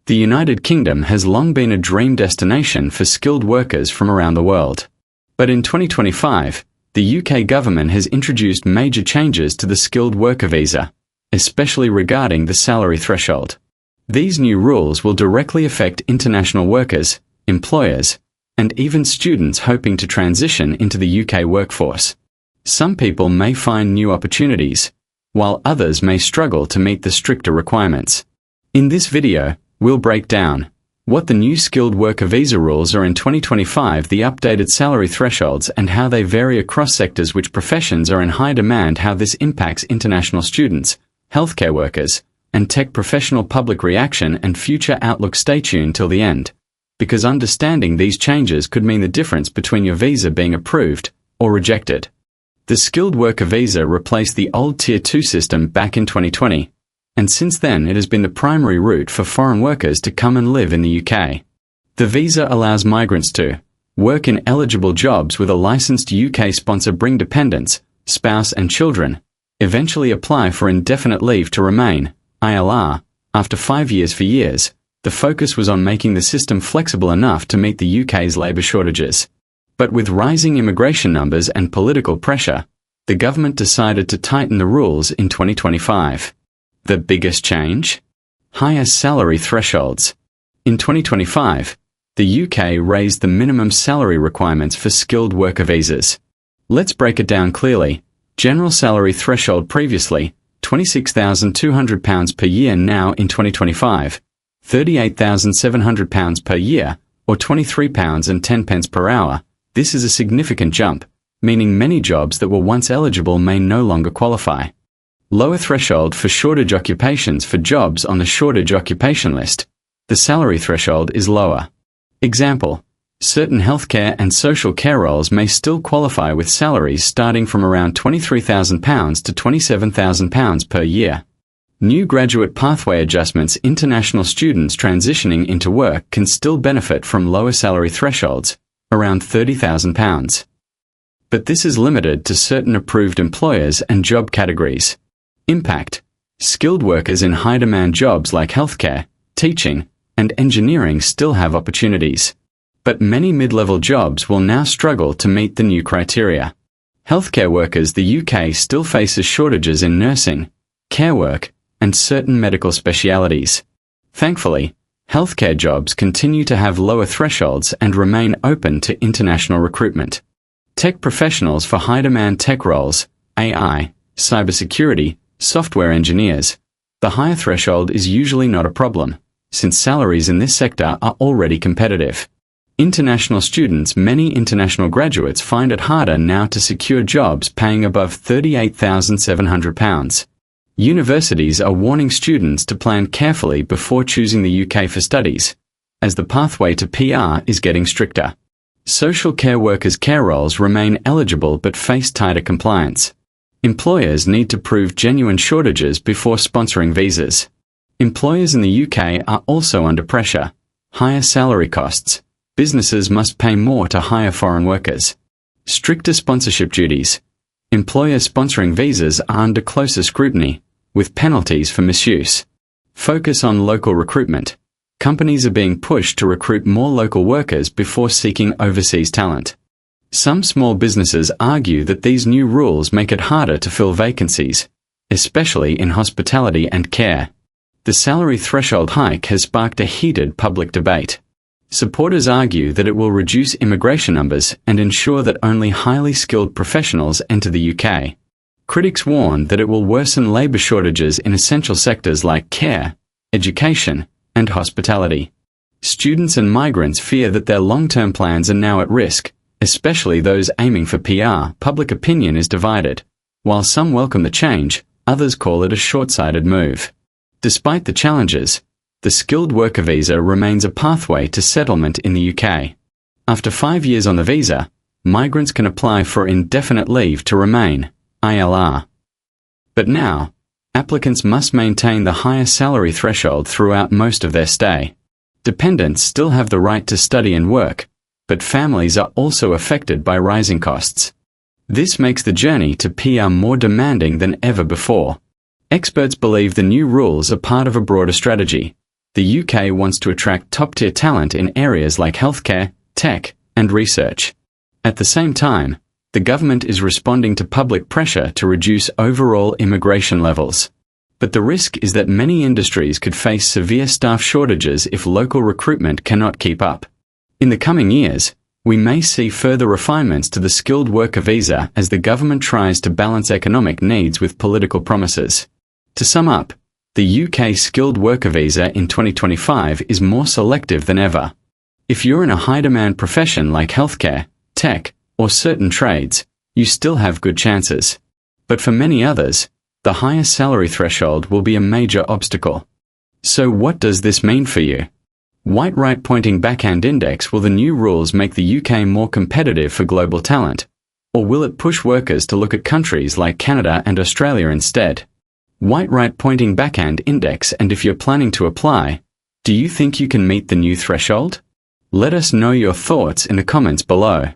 The United Kingdom has long been a dream destination for skilled workers from around the world. But in 2025, the UK government has introduced major changes to the skilled worker visa, especially regarding the salary threshold. These new rules will directly affect international workers, employers, and even students hoping to transition into the UK workforce. Some people may find new opportunities, while others may struggle to meet the stricter requirements. In this video, we'll break down what the new skilled worker visa rules are in 2025, the updated salary thresholds and how they vary across sectors, which professions are in high demand, how this impacts international students, healthcare workers, and tech professional, public reaction and future outlook. Stay tuned till the end, because understanding these changes could mean the difference between your visa being approved or rejected. The skilled worker visa replaced the old Tier 2 system back in 2020. And since then it has been the primary route for foreign workers to come and live in the UK. The visa allows migrants to work in eligible jobs with a licensed UK sponsor, bring dependents, spouse and children, eventually apply for indefinite leave to remain, ILR, after 5 years. For years, the focus was on making the system flexible enough to meet the UK's labour shortages. But with rising immigration numbers and political pressure, the government decided to tighten the rules in 2025. The biggest change? Higher salary thresholds. In 2025, the UK raised the minimum salary requirements for skilled worker visas. Let's break it down clearly. General salary threshold previously, £26,200 per year, now in 2025, £38,700 per year, or £23.10 per hour. This is a significant jump, meaning many jobs that were once eligible may no longer qualify. Lower threshold for shortage occupations. For jobs on the shortage occupation list, the salary threshold is lower. Example: certain healthcare and social care roles may still qualify with salaries starting from around £23,000 to £27,000 per year. New graduate pathway adjustments. International students transitioning into work can still benefit from lower salary thresholds, around £30,000. But this is limited to certain approved employers and job categories. Impact: skilled workers in high-demand jobs like healthcare, teaching, and engineering still have opportunities. But many mid-level jobs will now struggle to meet the new criteria. Healthcare workers. The UK still faces shortages in nursing, care work, and certain medical specialities. Thankfully, healthcare jobs continue to have lower thresholds and remain open to international recruitment. Tech professionals. For high-demand tech roles, AI, cybersecurity, software engineers, the higher threshold is usually not a problem, since salaries in this sector are already competitive. International students. Many international graduates find it harder now to secure jobs paying above £38,700. Universities are warning students to plan carefully before choosing the UK for studies, as the pathway to PR is getting stricter. Social care workers. Care roles remain eligible but face tighter compliance. Employers need to prove genuine shortages before sponsoring visas. Employers in the UK are also under pressure. Higher salary costs. Businesses must pay more to hire foreign workers. Stricter sponsorship duties. Employers sponsoring visas are under closer scrutiny, with penalties for misuse. Focus on local recruitment. Companies are being pushed to recruit more local workers before seeking overseas talent. Some small businesses argue that these new rules make it harder to fill vacancies, especially in hospitality and care. The salary threshold hike has sparked a heated public debate. Supporters argue that it will reduce immigration numbers and ensure that only highly skilled professionals enter the UK. Critics warn that it will worsen labour shortages in essential sectors like care, education, and hospitality. Students and migrants fear that their long-term plans are now at risk, especially those aiming for PR. Public opinion is divided. While some welcome the change, others call it a short-sighted move. Despite the challenges, the skilled worker visa remains a pathway to settlement in the UK. After 5 years on the visa, migrants can apply for indefinite leave to remain, ILR. But now, applicants must maintain the higher salary threshold throughout most of their stay. Dependents still have the right to study and work, but families are also affected by rising costs. This makes the journey to PR more demanding than ever before. Experts believe the new rules are part of a broader strategy. The UK wants to attract top-tier talent in areas like healthcare, tech, and research. At the same time, the government is responding to public pressure to reduce overall immigration levels. But the risk is that many industries could face severe staff shortages if local recruitment cannot keep up. In the coming years, we may see further refinements to the skilled worker visa as the government tries to balance economic needs with political promises. To sum up, the UK skilled worker visa in 2025 is more selective than ever. If you're in a high-demand profession like healthcare, tech, or certain trades, you still have good chances. But for many others, the highest salary threshold will be a major obstacle. So what does this mean for you? White right pointing backhand index. Will the new rules make the UK more competitive for global talent? Or will it push workers to look at countries like Canada and Australia instead? White right pointing backhand index. And if you're planning to apply, do you think you can meet the new threshold? Let us know your thoughts in the comments below.